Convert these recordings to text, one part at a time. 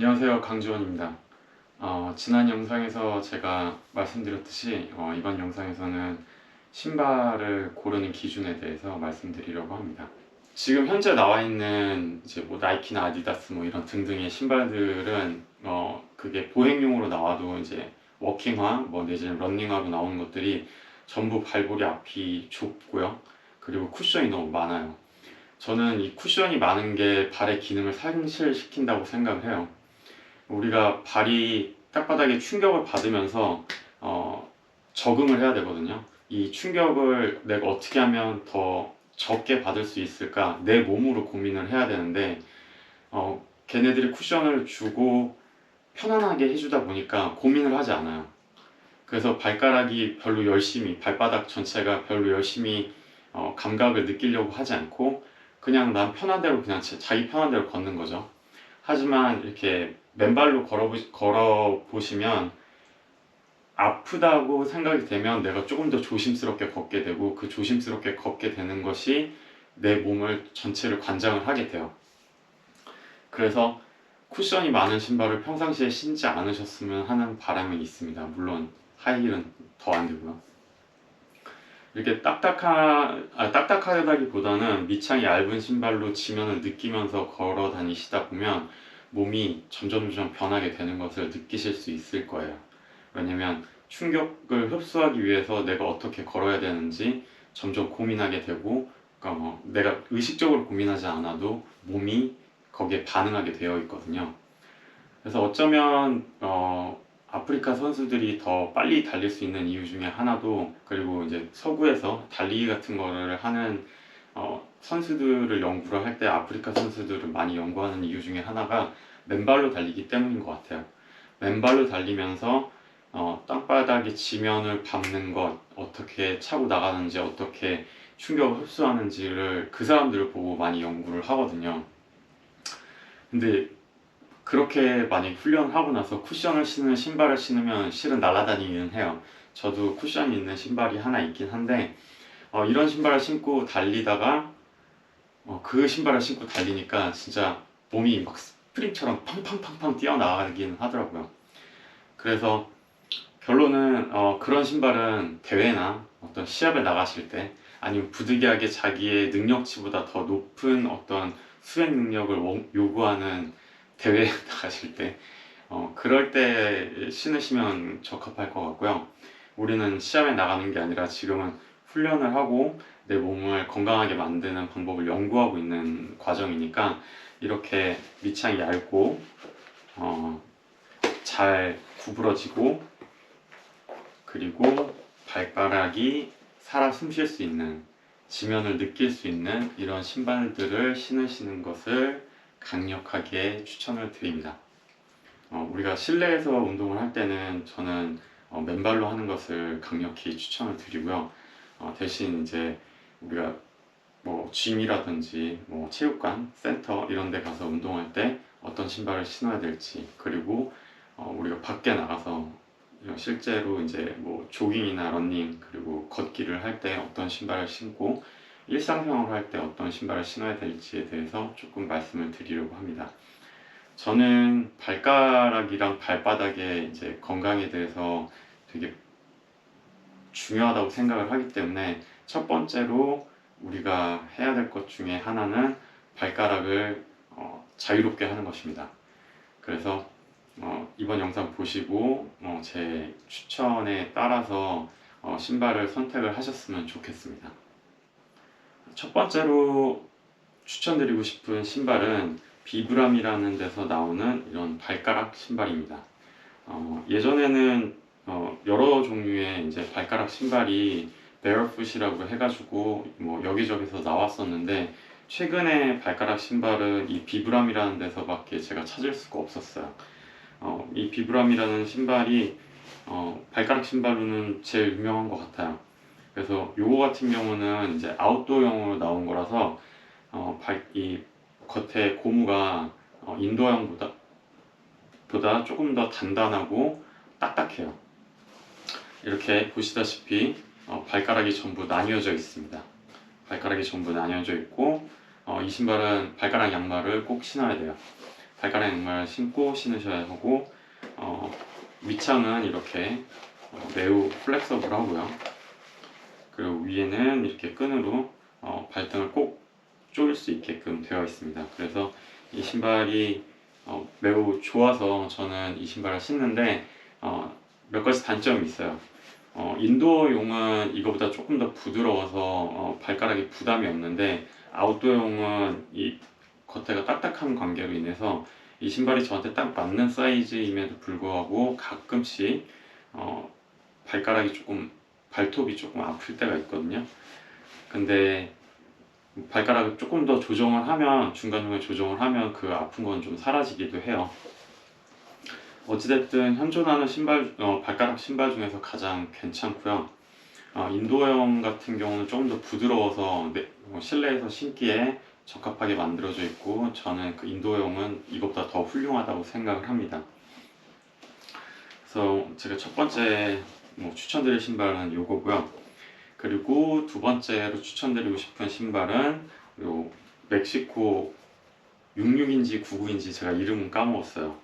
안녕하세요, 강주원입니다. 지난 영상에서 제가 말씀드렸듯이 이번 영상에서는 신발을 고르는 기준에 대해서 말씀드리려고 합니다. 지금 현재 나와 있는 이제 뭐 나이키나 아디다스 뭐 이런 등등의 신발들은 그게 보행용으로 나와도 이제 워킹화 뭐 내지는 런닝화로 나오는 것들이 전부 발볼이 앞이 좁고요. 그리고 쿠션이 너무 많아요. 저는 이 쿠션이 많은 게 발의 기능을 상실시킨다고 생각을 해요. 우리가 발이 땅바닥에 충격을 받으면서 적응을 해야 되거든요. 이 충격을 내가 어떻게 하면 더 적게 받을 수 있을까? 내 몸으로 고민을 해야 되는데 걔네들이 쿠션을 주고 편안하게 해주다 보니까 고민을 하지 않아요. 그래서 발가락이 별로 열심히, 발바닥 전체가 별로 열심히 감각을 느끼려고 하지 않고 그냥 난 편한 대로 그냥 자기 편한 대로 걷는 거죠. 하지만 이렇게 맨발로 걸어 보시면 아프다고 생각이 되면 내가 조금 더 조심스럽게 걷게 되고, 그 조심스럽게 걷게 되는 것이 내 몸을 전체를 관장을 하게 돼요. 그래서 쿠션이 많은 신발을 평상시에 신지 않으셨으면 하는 바람이 있습니다. 물론 하이힐은 더 안 되고요. 이렇게 딱딱하다기보다는 밑창이 얇은 신발로 지면을 느끼면서 걸어 다니시다 보면 몸이 점점 변하게 되는 것을 느끼실 수 있을 거예요. 왜냐면 충격을 흡수하기 위해서 내가 어떻게 걸어야 되는지 점점 고민하게 되고, 그러니까 내가 의식적으로 고민하지 않아도 몸이 거기에 반응하게 되어 있거든요. 그래서 어쩌면 아프리카 선수들이 더 빨리 달릴 수 있는 이유 중에 하나도, 그리고 이제 서구에서 달리기 같은 거를 하는 선수들을 연구를 할 때 아프리카 선수들을 많이 연구하는 이유 중에 하나가 맨발로 달리기 때문인 것 같아요. 맨발로 달리면서 땅바닥의 지면을 밟는 것, 어떻게 차고 나가는지, 어떻게 충격을 흡수하는지를 그 사람들을 보고 많이 연구를 하거든요. 근데 그렇게 많이 훈련을 하고 나서 쿠션을 신는 신발을 신으면 실은 날아다니기는 해요. 저도 쿠션이 있는 신발이 하나 있긴 한데 이런 신발을 신고 달리다가 그 신발을 신고 달리니까 진짜 몸이 막 스프링처럼 팡팡팡팡 뛰어나가긴 하더라고요. 그래서 결론은 그런 신발은 대회나 어떤 시합에 나가실 때, 아니면 부득이하게 자기의 능력치보다 더 높은 어떤 수행 능력을 요구하는 대회에 나가실 때 그럴 때 신으시면 적합할 것 같고요. 우리는 시합에 나가는 게 아니라 지금은 훈련을 하고 내 몸을 건강하게 만드는 방법을 연구하고 있는 과정이니까, 이렇게 밑창이 얇고 잘 구부러지고, 그리고 발가락이 살아 숨쉴 수 있는, 지면을 느낄 수 있는 이런 신발들을 신으시는 것을 강력하게 추천을 드립니다. 우리가 실내에서 운동을 할 때는 저는 맨발로 하는 것을 강력히 추천을 드리고요. 대신 이제 우리가 뭐 짐이라든지 뭐 체육관, 센터 이런 데 가서 운동할 때 어떤 신발을 신어야 될지, 그리고 우리가 밖에 나가서 실제로 이제 뭐 조깅이나 러닝, 그리고 걷기를 할 때 어떤 신발을 신고 일상생활을 할 때 어떤 신발을 신어야 될지에 대해서 조금 말씀을 드리려고 합니다. 저는 발가락이랑 발바닥의 이제 건강에 대해서 되게 중요하다고 생각을 하기 때문에, 첫 번째로 우리가 해야 될 것 중에 하나는 발가락을 자유롭게 하는 것입니다. 그래서 이번 영상 보시고 제 추천에 따라서 신발을 선택을 하셨으면 좋겠습니다. 첫 번째로 추천드리고 싶은 신발은 비브람이라는 데서 나오는 이런 발가락 신발입니다. 예전에는 여러 종류의 이제 발가락 신발이 베어풋이라고 해가지고 뭐 여기저기서 나왔었는데, 최근에 발가락 신발은 이 비브람이라는 데서밖에 제가 찾을 수가 없었어요. 이 비브람이라는 신발이 발가락 신발로는 제일 유명한 것 같아요. 그래서 요거 같은 경우는 이제 아웃도어용으로 나온 거라서 이 겉에 고무가 인도어용보다 조금 더 단단하고 딱딱해요. 이렇게 보시다시피 발가락이 전부 나뉘어져 있습니다. 발가락이 전부 나뉘어져 있고 이 신발은 발가락 양말을 꼭 신어야 돼요. 발가락 양말 신고 신으셔야 하고, 밑창은 이렇게 매우 플렉서블 하고요. 그리고 위에는 이렇게 끈으로 발등을 꼭 조일 수 있게끔 되어 있습니다. 그래서 이 신발이 매우 좋아서 저는 이 신발을 신는데, 몇 가지 단점이 있어요. 인도어용은 이거보다 조금 더 부드러워서 발가락에 부담이 없는데, 아웃도어용은 이 겉에가 딱딱한 관계로 인해서 이 신발이 저한테 딱 맞는 사이즈임에도 불구하고 가끔씩 발가락이 조금, 발톱이 조금 아플 때가 있거든요. 근데 발가락을 조금 더 조정을 하면, 중간중간 조정을 하면 그 아픈 건 좀 사라지기도 해요. 어찌됐든 현존하는 신발, 발가락 신발 중에서 가장 괜찮고요. 인도어용 같은 경우는 조금 더 부드러워서 실내에서 신기에 적합하게 만들어져 있고, 저는 그 인도어용은 이것보다 더 훌륭하다고 생각을 합니다. 그래서 제가 첫 번째 추천드릴 신발은 요거고요. 그리고 두 번째로 추천드리고 싶은 신발은 요 멕시코 66인지 99인지 제가 이름은 까먹었어요.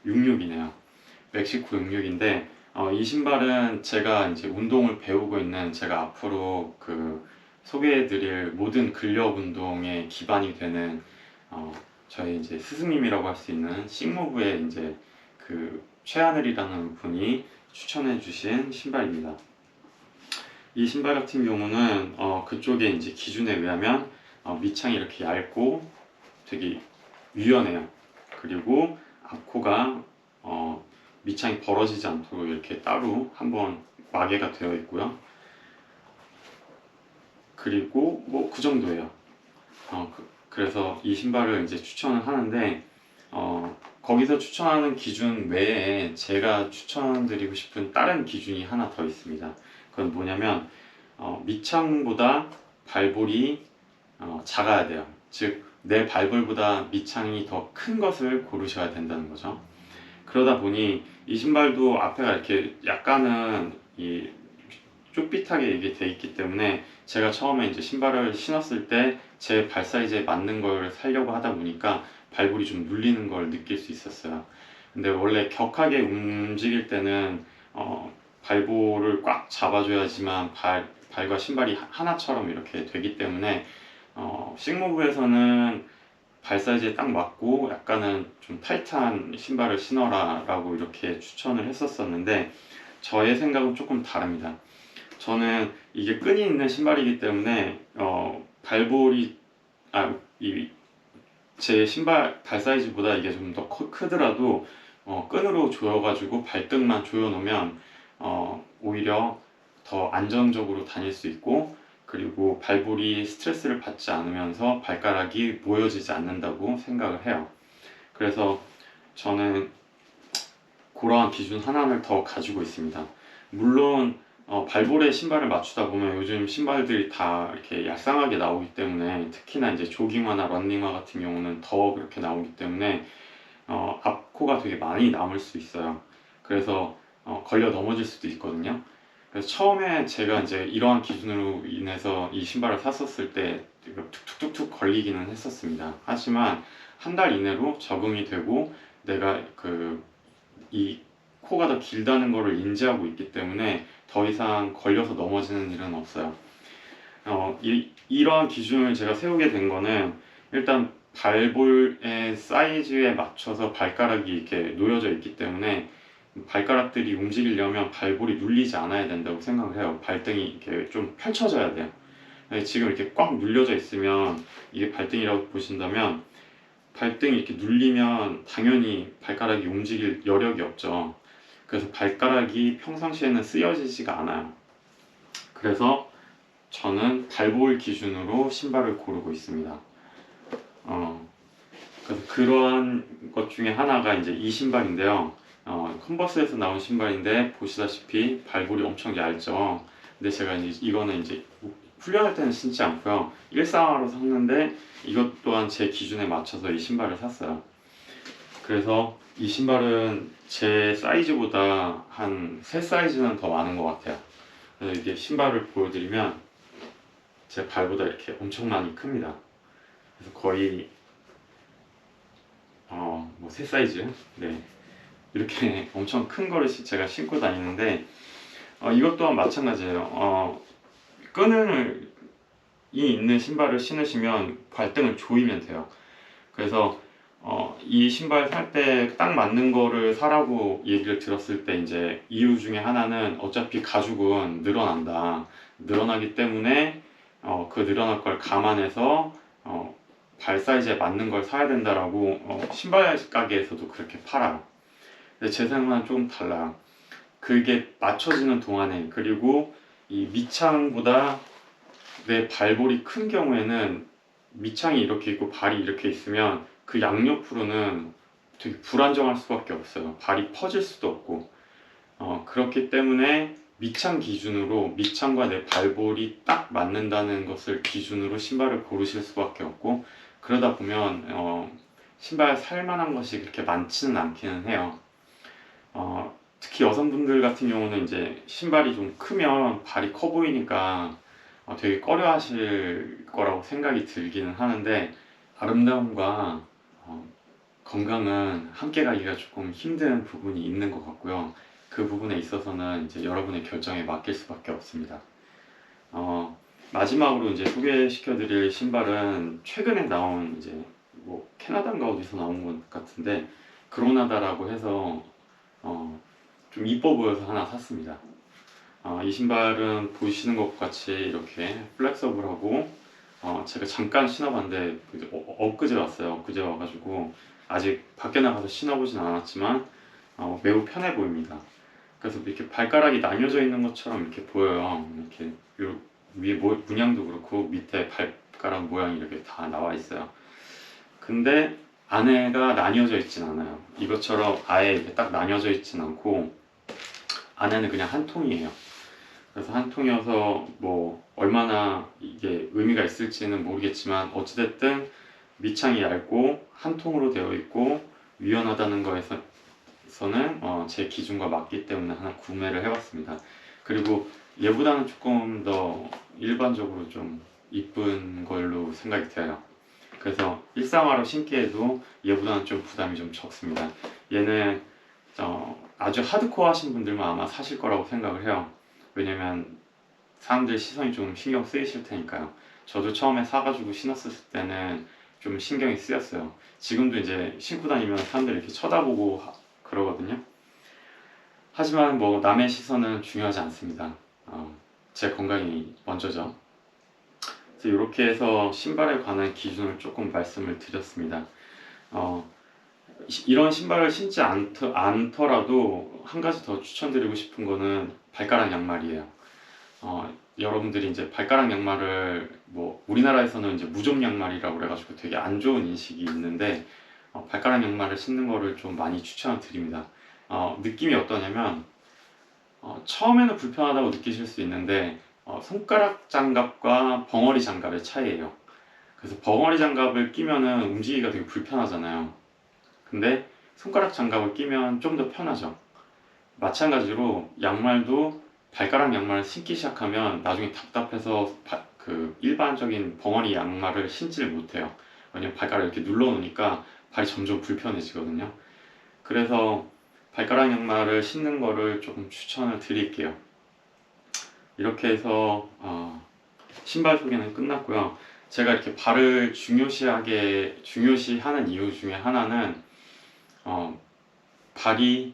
66이네요. 멕시코 66인데, 이 신발은 제가 이제 운동을 배우고 있는, 제가 앞으로 그 소개해드릴 모든 근력 운동의 기반이 되는 저희 이제 스승님이라고 할 수 있는 싱무브의 이제 그 최하늘이라는 분이 추천해주신 신발입니다. 이 신발 같은 경우는 그쪽에 이제 기준에 의하면 밑창이 이렇게 얇고 되게 유연해요. 그리고 앞코가 밑창이 벌어지지 않도록 이렇게 따로 한번 마개가 되어 있고요. 그리고 뭐 그 정도예요. 그래서 이 신발을 이제 추천을 하는데, 거기서 추천하는 기준 외에 제가 추천드리고 싶은 다른 기준이 하나 더 있습니다. 그건 뭐냐면 밑창보다 발볼이 작아야 돼요. 즉 내 발볼보다 밑창이 더 큰 것을 고르셔야 된다는 거죠. 그러다 보니 이 신발도 앞에가 이렇게 약간은 이 쭈삣하게 이게 돼 있기 때문에, 제가 처음에 이제 신발을 신었을 때 제 발 사이즈에 맞는 걸 사려고 하다 보니까 발볼이 좀 눌리는 걸 느낄 수 있었어요. 근데 원래 격하게 움직일 때는 발볼을 꽉 잡아줘야지만 발과 신발이 하나처럼 이렇게 되기 때문에, 싱무브에서는 발 사이즈에 딱 맞고 약간은 좀 타이트한 신발을 신어라 라고 이렇게 추천을 했었었는데, 저의 생각은 조금 다릅니다. 저는 이게 끈이 있는 신발이기 때문에 발볼이 제 신발 발 사이즈보다 이게 좀 더 크더라도 끈으로 조여가지고 발등만 조여놓으면 오히려 더 안정적으로 다닐 수 있고, 그리고 발볼이 스트레스를 받지 않으면서 발가락이 모여지지 않는다고 생각을 해요. 그래서 저는 그러한 기준 하나를 더 가지고 있습니다. 물론 발볼에 신발을 맞추다 보면 요즘 신발들이 다 이렇게 얄쌍하게 나오기 때문에, 특히나 이제 조깅화나 러닝화 같은 경우는 더 그렇게 나오기 때문에 앞코가 되게 많이 남을 수 있어요. 그래서 걸려 넘어질 수도 있거든요. 그래서 처음에 제가 이제 이러한 기준으로 인해서 이 신발을 샀었을 때 툭툭툭툭 걸리기는 했었습니다. 하지만 한 달 이내로 적응이 되고, 내가 이 코가 더 길다는 것을 인지하고 있기 때문에 더 이상 걸려서 넘어지는 일은 없어요. 이러한 기준을 제가 세우게 된 거는, 일단 발볼의 사이즈에 맞춰서 발가락이 이렇게 놓여져 있기 때문에 발가락들이 움직이려면 발볼이 눌리지 않아야 된다고 생각을 해요. 발등이 이렇게 좀 펼쳐져야 돼요. 지금 이렇게 꽉 눌려져 있으면, 이게 발등이라고 보신다면 발등이 이렇게 눌리면 당연히 발가락이 움직일 여력이 없죠. 그래서 발가락이 평상시에는 쓰여지지가 않아요. 그래서 저는 발볼 기준으로 신발을 고르고 있습니다. 그래서 그러한 것 중에 하나가 이제 이 신발인데요. 컨버스에서 나온 신발인데 보시다시피 발볼이 엄청 얇죠. 근데 제가 이거는 이제 훈련할 때는 신지 않고요, 일상화로 샀는데 이것 또한 제 기준에 맞춰서 이 신발을 샀어요. 그래서 이 신발은 제 사이즈보다 한 3사이즈는 더 많은 것 같아요. 그래서 이게 신발을 보여드리면 제 발보다 이렇게 엄청 많이 큽니다. 그래서 거의 새 사이즈. 네. 이렇게 엄청 큰 거를 제가 신고 다니는데 이것 또한 마찬가지예요. 끈이 있는 신발을 신으시면 발등을 조이면 돼요. 그래서 이 신발 살 때 딱 맞는 거를 사라고 얘기를 들었을 때 이제 이유 중에 하나는 어차피 가죽은 늘어난다. 늘어나기 때문에 그 늘어날 걸 감안해서 발 사이즈에 맞는 걸 사야 된다라고 신발 가게에서도 그렇게 팔아요. 근데 제 생각은 조금 달라요. 그게 맞춰지는 동안에, 그리고 이 밑창보다 내 발볼이 큰 경우에는 밑창이 이렇게 있고 발이 이렇게 있으면 그 양옆으로는 되게 불안정할 수밖에 없어요. 발이 퍼질 수도 없고. 그렇기 때문에 밑창 기준으로 밑창과 내 발볼이 딱 맞는다는 것을 기준으로 신발을 고르실 수밖에 없고, 그러다 보면 신발 살만한 것이 그렇게 많지는 않기는 해요. 특히 여성분들 같은 경우는 이제 신발이 좀 크면 발이 커 보이니까 되게 꺼려 하실 거라고 생각이 들기는 하는데, 아름다움과 건강은 함께 가기가 조금 힘든 부분이 있는 것 같고요. 그 부분에 있어서는 이제 여러분의 결정에 맡길 수밖에 없습니다. 마지막으로 이제 소개시켜 드릴 신발은 최근에 나온 이제 뭐 캐나다인가 어디서 나온 것 같은데, 그로나다라고 해서 좀 이뻐 보여서 하나 샀습니다. 이 신발은 보시는 것 같이 이렇게 플렉서블하고, 제가 잠깐 신어봤는데 엊그제 왔어요. 엊그제 와가지고 아직 밖에 나가서 신어보진 않았지만 매우 편해 보입니다. 그래서 이렇게 발가락이 나뉘어져 있는 것처럼 이렇게 보여요. 이렇게 위에 문양도 그렇고 밑에 발가락 모양이 이렇게 다 나와 있어요. 근데 안에가 나뉘어져 있진 않아요. 이것처럼 아예 이렇게 딱 나뉘어져 있진 않고 안에는 그냥 한 통이에요. 그래서 한 통이어서 뭐 얼마나 이게 의미가 있을지는 모르겠지만, 어찌됐든 밑창이 얇고 한 통으로 되어 있고 유연하다는 거에서는 제 기준과 맞기 때문에 하나 구매를 해봤습니다. 그리고 얘보다는 조금 더 일반적으로 좀 이쁜 걸로 생각이 돼요. 그래서 일상화로 신기에도 얘보다는 좀 부담이 좀 적습니다. 얘는 아주 하드코어 하신 분들만 아마 사실 거라고 생각을 해요. 왜냐면 사람들 시선이 좀 신경 쓰이실 테니까요. 저도 처음에 사가지고 신었을 때는 좀 신경이 쓰였어요. 지금도 이제 신고 다니면 사람들이 이렇게 쳐다보고 그러거든요. 하지만 뭐 남의 시선은 중요하지 않습니다. 제 건강이 먼저죠. 그래서 이렇게 해서 신발에 관한 기준을 조금 말씀을 드렸습니다. 이런 신발을 신지 않더라도 한 가지 더 추천드리고 싶은 거는 발가락 양말이에요. 여러분들이 이제 발가락 양말을 뭐 우리나라에서는 이제 무좀 양말이라고 그래가지고 되게 안 좋은 인식이 있는데, 발가락 양말을 신는 거를 좀 많이 추천을 드립니다. 느낌이 어떠냐면 처음에는 불편하다고 느끼실 수 있는데 손가락 장갑과 벙어리 장갑의 차이예요. 그래서 벙어리 장갑을 끼면은 움직이기가 되게 불편하잖아요. 근데 손가락 장갑을 끼면 좀 더 편하죠. 마찬가지로 양말도 발가락 양말을 신기 시작하면 나중에 답답해서 그 일반적인 벙어리 양말을 신지를 못해요. 왜냐면 발가락을 이렇게 눌러 놓으니까 발이 점점 불편해지거든요. 그래서 발가락 양말을 신는 거를 조금 추천을 드릴게요. 이렇게 해서 신발 소개는 끝났고요. 제가 이렇게 발을 중요시하는 이유 중에 하나는 발이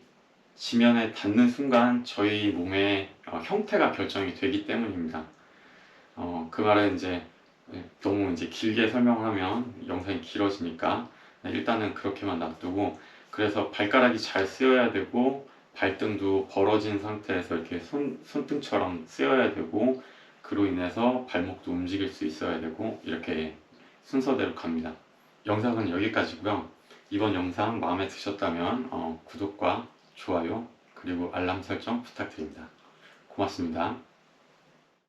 지면에 닿는 순간 저희 몸의 형태가 결정이 되기 때문입니다. 그 말은 이제 너무 이제 길게 설명을 하면 영상이 길어지니까 일단은 그렇게만 놔두고, 그래서 발가락이 잘 쓰여야 되고 발등도 벌어진 상태에서 이렇게 손등처럼 쓰여야 되고, 그로 인해서 발목도 움직일 수 있어야 되고, 이렇게 순서대로 갑니다. 영상은 여기까지고요. 이번 영상 마음에 드셨다면 구독과 좋아요 그리고 알람 설정 부탁드립니다. 고맙습니다.